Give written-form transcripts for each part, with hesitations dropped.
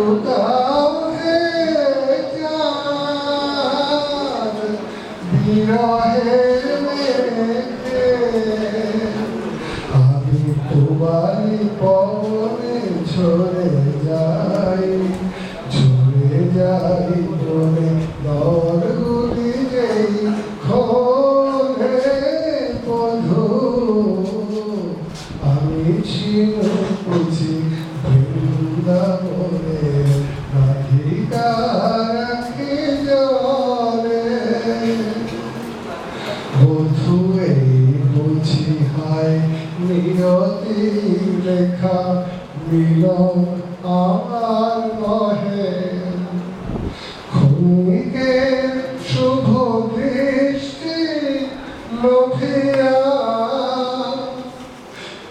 লুকাও হে চাঁদ বিরহের মেঘে, আমি তোমারই পবনে ঝরে যাই বনে দরগুলি যেই খোলে বধূ, আমি ছিল বুঝি বৃন্দাবনে রাধিকা রাখি জলে। বধূ এই বুঝি হায় নিয়তি লেখা, মিলন আমার নহে। ক্ষণিকের শুভ দৃষ্টি লোভিয়া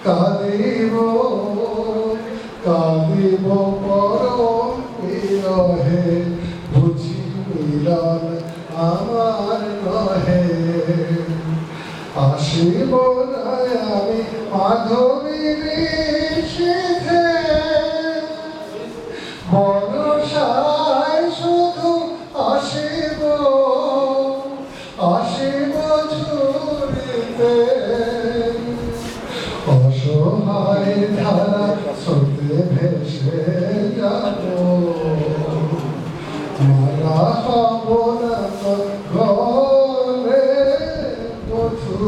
কাঁদিব পরম বিরহে, বুঝি মিলন আমার নহে। আসিব আমি মাধবীর সিধে, বরষায় শুধু আসিব ঝুরিতে। অসহায় ধারা স্রোতে ভেসে যাব, মালা হব না গলে বধূ,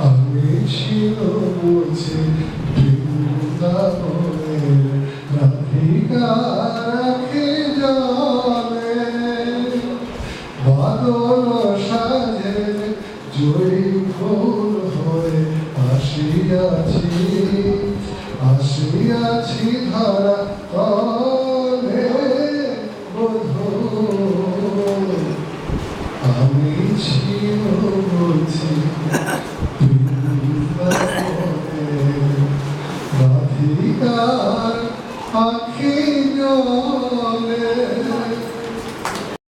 আমি ছিল বুঝি বৃন্দাবনে রাধিকা রাখি জলে। বাদল সাজে জয়ী ফুল হয়ে আসিয়াছি ধরা তলে বধূ, আমি ছিল বুঝি বৃন্দাবনে রাধিকার আখি জলে।